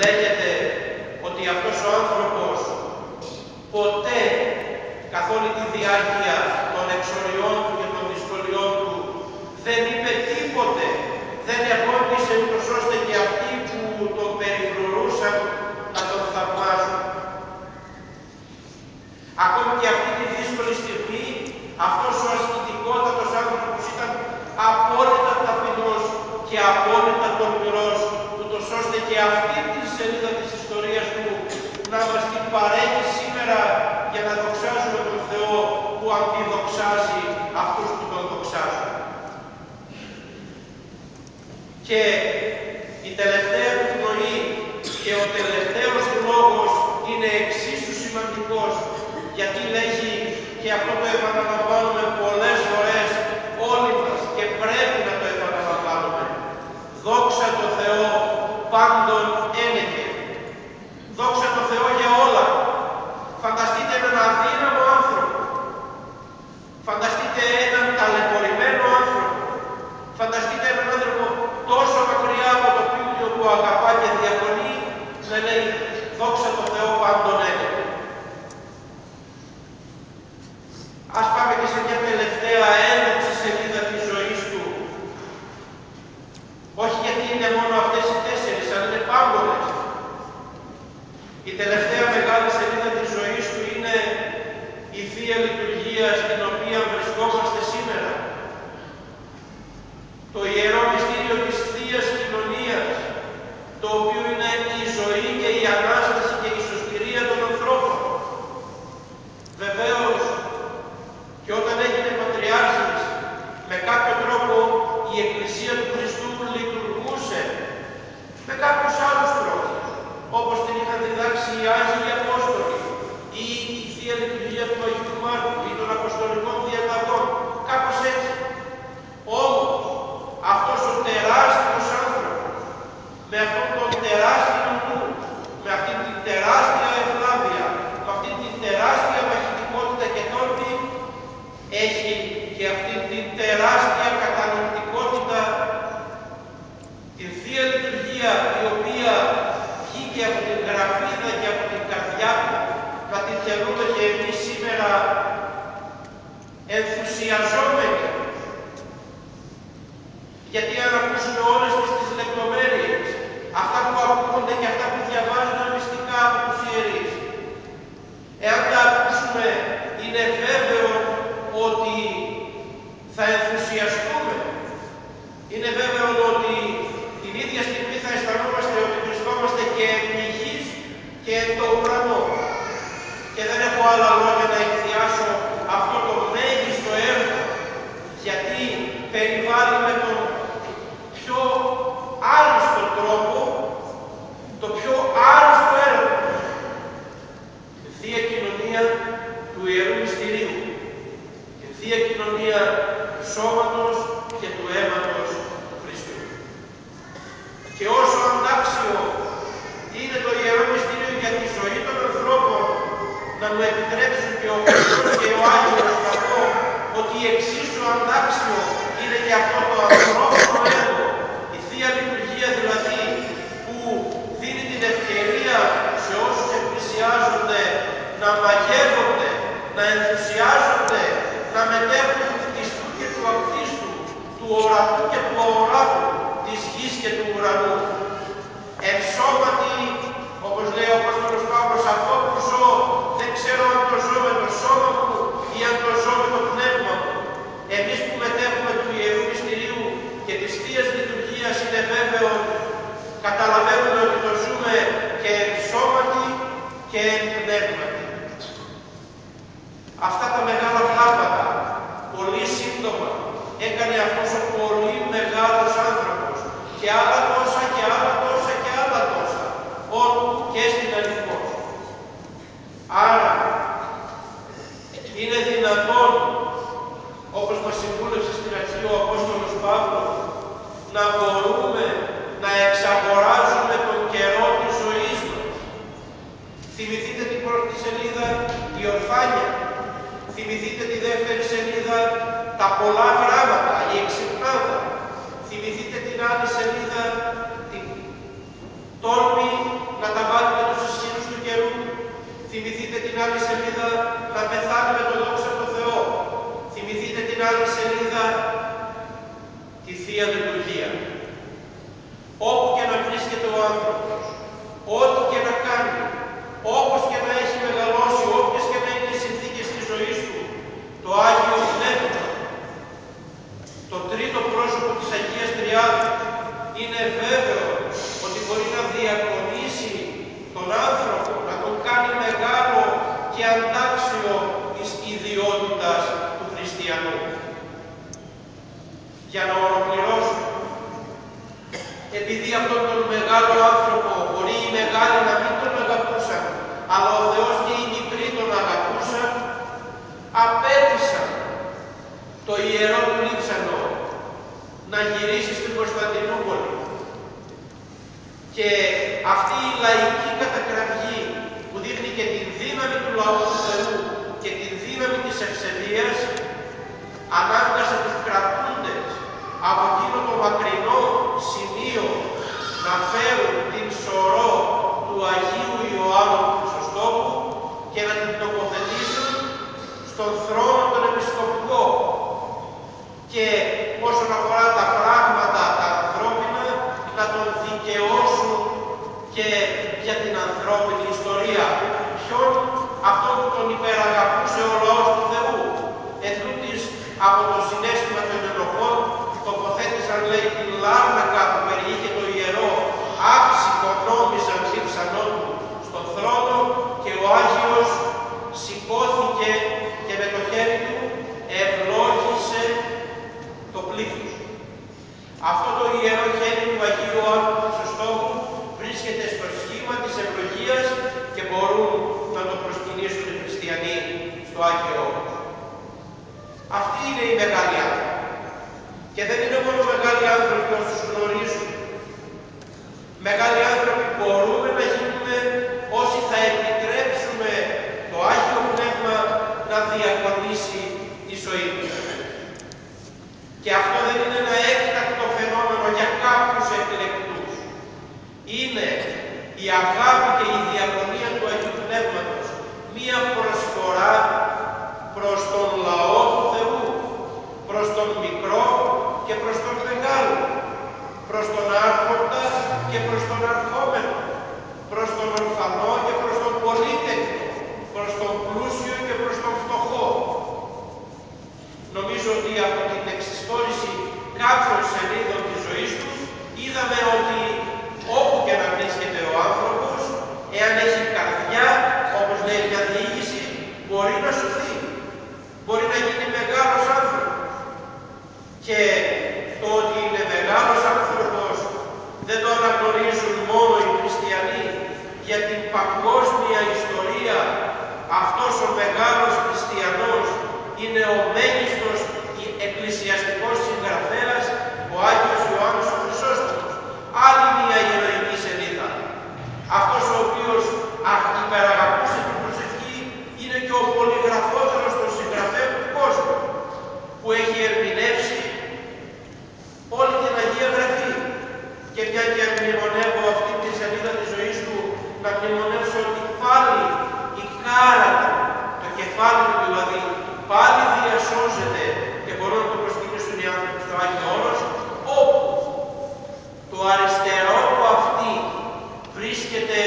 λέγεται ότι αυτός ο άνθρωπος ποτέ καθ' όλη τη διάρκεια των εξοριών του και των δυσκολιών του δεν είπε τίποτε, δεν επόμενησε ούτως ώστε και αυτοί που τον περιφρουρούσαν να τον θαυμάζουν. Ακόμη και αυτή τη δύσκολη στιγμή, αυτός ο ασκητικότατος άνθρωπος ήταν απόλυτα ταπεινός και απόλυτα τολμηρός, ούτως ώστε και αυτή τη σελίδα της ιστορίας του να μας την παρέχει σήμερα για να δοξάζουμε τον Θεό που αντιδοξάζει αυτούς που τον δοξάζουν. Και η τελευταία του πνοή και ο τελευταίος λόγος είναι εξίσου σημαντικός, γιατί λέγει, και αυτό το επαναλαμβάνουμε πολλές φορές όλοι μας και πρέπει να το επαναλαμβάνουμε, δόξα τω Θεώ πάντων ένεκε. Δόξα τω Θεώ για όλα. Φανταστείτε έναν αδύναμο άνθρωπο. Φανταστείτε έναν ταλαιπωρημένο άνθρωπο. Φανταστείτε έναν άνθρωπο τόσο μακριά από το πλοίο που αγαπά και διακονεί, να λέει δόξα τω Θεώ πάντων ένεκε. Ας πάμε και σε μια τελευταία ένδειξη σελίδα της ζωής του. Όχι γιατί είναι μόνο αυτές οι 4, αλλά είναι πάμπολες. Η τελευταία μεγάλη σελίδα της ζωής του είναι η Θεία Λειτουργία στην οποία βρισκόμαστε σήμερα. Το Ιερό Μυστήριο της Θείας Κοινωνίας, το οποίο είναι η ζωή και η Ανάσταση και η σωτηρία των ανθρώπων. Βεβαίως, και όταν έγινε Πατριάρχης, με κάποιο τρόπο η Εκκλησία του Χριστού λειτουργούσε με κάποιους άλλους τρόπους, όπως την είχαν διδάξει οι Άγιοι Απόστολοι ή η Θεία Λειτουργία του Αγίου Μάρκου ή των Αποστολικών Διαταγών, κάπως έτσι. Όμως, αυτός ο τεράστιος άνθρωπος, με αυτόν τον τεράστιο νου, με αυτήν την τεράστια ευλάβεια, με αυτήν την τεράστια μαχητικότητα και τόλμη, έχει και αυτήν την τεράστια κατανοητικότητα, την Θεία Λειτουργία, η οποία βγήκε από την γραφίδα και από την καρδιά του, να την θεωρούμε και εμείς σήμερα ενθουσιαζόμενοι. Γιατί αν ακούσουμε όλες τις λεπτομέρειες, αυτά που ακούγονται και αυτά που διαβάζουμε μυστικά από τους ιερείς, εάν τα ακούσουμε, είναι βέβαιο ότι θα ενθουσιαστούμε. Είναι βέβαιο ότι την ίδια στιγμή θα αισθανόμαστε ότι βρισκόμαστε και επί γης και εν το ουρανό. Και δεν έχω άλλα λόγια να εκφράσω αυτό το μέγιστο έργο, γιατί περιβάλλει με τον πιο άριστο τρόπο, το πιο άριστο έργο. Τη Θεία Κοινωνία του Ιερού Μυστηρίου, τη Θεία Κοινωνία του Σώματος και του Αίματος του Χριστού. Και όσο αντάξιο είναι το Ιερό Μυστήριο για τη ζωή των ανθρώπων, να μου επιτρέψουν και ο Χριστός και ο Άγιος να πω ότι εξίσου αντάξιο είναι και αυτό το ανθρώπινο έργο, η Θεία Λειτουργία δηλαδή, που δίνει την ευκαιρία σε όσους εκκλησιάζονται να μαγεύονται, να ενθουσιάζονται, να μετέχουν του κτιστού και του ακτίστου, του ορατού και του αοράτου, της γης και του ουρανού. Εν σώματι, όπως λέει ο Απόστολος Παύλος, αυτό που ζω, δεν ξέρω αν το ζω με το σώμα μου ή αν το ζω με το πνεύμα μου. Εμείς που μετέχουμε του Ιερού Μυστηρίου και της Θείας Λειτουργίας, είναι βέβαιο, καταλαβαίνουμε ότι το ζούμε και εν σώματι και εν πνεύματι. Αυτά τα μεγάλα πράγματα, πολύ σύντομα, έκανε αυτός ο πολύ μεγάλος άνθρωπος και άλλα τόσα και άλλα τόσα και άλλα τόσα, όλου και στην αριθμός. Άρα, είναι δυνατόν, όπως μας συμβούλευσε στην αρχή ο Απόστολος Παύλος, να μπορούμε να εξαγοράζουμε τον καιρό της ζωής μας. Θυμηθείτε την πρώτη σελίδα, η ορφάνια. Θυμηθείτε τη δεύτερη σελίδα, τα πολλά γράμματα, η εξυπνάδα. Θυμηθείτε την άλλη σελίδα, Θεία Λειτουργία. Όπου και να βρίσκεται ο άνθρωπος, ό,τι και να κάνει, όπως και να έχει μεγαλώσει, όποιες και να είναι οι συνθήκες της ζωής του, το Άγιο Πνεύμα, το τρίτο πρόσωπο της Αγίας Τριάδας, είναι βέβαιο ότι μπορεί να διακονήσει τον άνθρωπο, να τον κάνει μεγάλο και αντάξιο της ιδιότητας του χριστιανού. Για να ολοκληρώσω, επειδή αυτόν τον μεγάλο άνθρωπο μπορεί οι μεγάλοι να μην τον αγαπούσαν, αλλά ο Θεός και οι μικροί τον αγαπούσαν, απέτησαν το Ιερό Πλήξανο να γυρίσει στην Κωνσταντινούπολη. Και αυτή η λαϊκή κατακραυγή που δείχνει και την δύναμη του λαού του Θεού και την δύναμη της ευσεβίας, ανάγκασε τους κρατούντες από εκείνο το μακρινό σημείο να φέρουν την σωρό του Αγίου Ιωάννου του Χρυσοστόμου και να την τοποθετήσουν στον θρόνο τον επισκοπικό. Και όσον αφορά τα πράγματα τα ανθρώπινα, να τον δικαιώσουν και για την ανθρώπινη ιστορία. Ποιον? Αυτόν που τον υπεραγαπούσε ο λαός του Θεού. Ετούτοις από το συναίσθημα των ενοχών τοποθέτησαν, λέει, την λάρνακα που περιείχε το ιερό, άψυχο νόμιζαν δίψανό του στον θρόνο, και ο Άγιος σηκώθηκε και με το χέρι του ευλόγησε το πλήθος. Αυτό το ιερό χέρι του Αγίου Ιωάννου του Χρυσοστόμου βρίσκεται στο σχήμα της ευλογίας και μπορούν να το προσκυνήσουν οι χριστιανοί στο Άγιο Όρος. Αυτοί είναι οι μεγάλοι άνθρωποι. Και δεν είναι μόνο μεγάλοι άνθρωποι όσους γνωρίζουν. Μεγάλοι άνθρωποι μπορούμε να γίνουμε όσοι θα επιτρέψουμε το Άγιο Πνεύμα να διακονήσει τη ζωή τους. Και αυτό δεν είναι ένα έκτακτο φαινόμενο για κάποιους εκλεκτούς. Είναι η αγάπη και η διακονία του Αγίου Πνεύματος μία προσφορά προς τον λαό του Θεού, προς τον μικρό και προς τον μεγάλο, προς τον άρχοντα και προς τον αρχόμενο, προς τον ορφανό και προς τον πολύτεκνο, προς τον πλούσιο και προς τον φτωχό. Νομίζω ότι από την εξιστόρηση κάποιων σελίδων της ζωής τους είδαμε ότι όπου και να βρίσκεται ο άνθρωπος, εάν έχει καρδιά, όπως λέει μια διοίκηση, μπορεί να σωθεί, μπορεί να γίνει μεγάλος άνθρωπος. Και το ότι είναι μεγάλος άνθρωπος δεν το αναγνωρίζουν μόνο οι χριστιανοί. Για την παγκόσμια ιστορία αυτός ο μεγάλος χριστιανός είναι ο μέγιστος εκκλησιαστικός συγγραφέας, ο Άγιος Ιωάννης ο Χρυσόστομος. Άλλη μια ηρωική σελίδα. Αυτός ο οποίος υπεραγαπούσε την προσευχή είναι και ο πολυγραφότερος των συγγραφέων του κόσμου, που έχει ερμηνεύσει όλη την Αγία Γραφή. Και μια και μνημονεύω αυτή τη σελίδα της ζωής του, να μνημονεύσω ότι πάλι η κάρα του, το κεφάλι του δηλαδή, πάλι διασώζεται και μπορούν να το προσκυνήσουν οι άνθρωποι στο Άγιο Όρος, όπου το αριστερό του αυτή βρίσκεται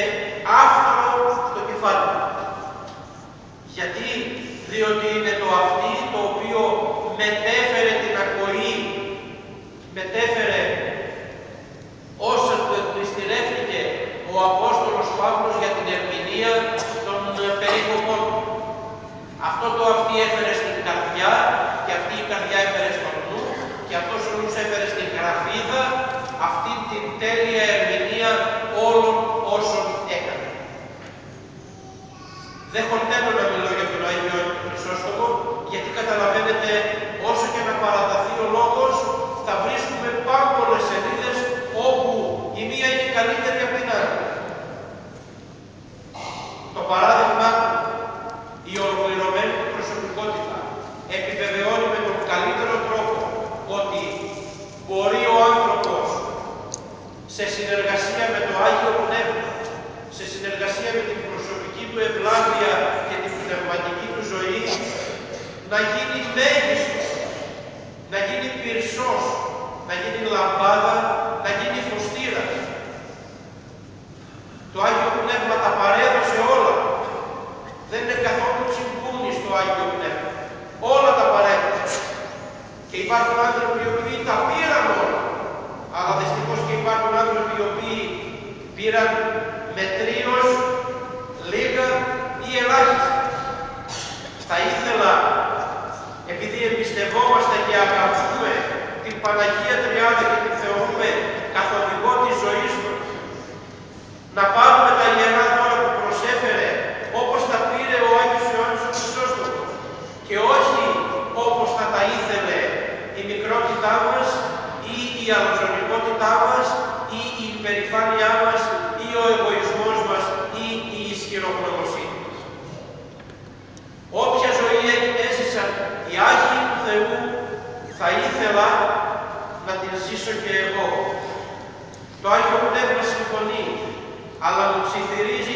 άφθορο στο κεφάλι του. Γιατί? Διότι είναι το αυτή το οποίο μετέφερε την ακοή, μετέφερε όσα του εκκληστηρεύτηκε ο Απόστολος Παύλος για την ερμηνεία των περίκοπων. Αυτό το αυτή έφερε στην καρδιά και αυτή η καρδιά έφερε στον νου και αυτός ο νους έφερε στην γραφίδα αυτή την τέλεια ερμηνεία όλων όσων έκανε. Δεν χορταίνω να μιλώ για τον Άγιο Χρυσόστομο, γιατί καταλαβαίνετε, όσο και να παραταθεί ο λόγος, θα βρίσκουμε πάμπολες σελίδες όπου η μία είναι καλύτερη από την άλλη. Το παράδειγμα, η ολοκληρωμένη του προσωπικότητα επιβεβαιώνει με τον καλύτερο τρόπο ότι μπορεί ο άνθρωπος σε συνεργασία με το Άγιο Πνεύμα, σε συνεργασία με την προσωπική του ευλάβεια και την πνευματική του ζωή, να γίνει μέγιστος, να γίνει πυρσός, να να γίνει λαμπάδα, να γίνει φωστήρας. Το Άγιο Πνεύμα τα παρέδωσε όλα. Δεν είναι καθόλου τσιγκούνι στο Άγιο Πνεύμα. Όλα τα παρέδωσε. Και υπάρχουν άνθρωποι οι οποίοι τα πήραν όλα. Αλλά δυστυχώς και υπάρχουν άνθρωποι οι οποίοι πήραν μετρίως, λίγα ή ελάχιστα. Θα ήθελα, επειδή εμπιστευόμαστε και αγαπούμε την Παναγία Τριάδα και την θεωρούμε καθοδηγό της ζωής μας, να πάρουμε τα Ιερά Δώρα που προσέφερε όπως τα πήρε ο Άγιος Ιωάννης ο Χρυσόστομος και όχι όπως θα τα ήθελε η μικρότητά μας ή η αλαζονικότητά μας ή η υπερηφάνειά μας ή ο εγωισμός μας ή η ισχυροπροδοσία μας. Όποια ζωή έζησαν οι Άγιοι του Θεού θα ήθελα να την ζήσω και εγώ. Το Άγιο Πνεύμα συμφωνεί, αλλά μου ψιθυρίζει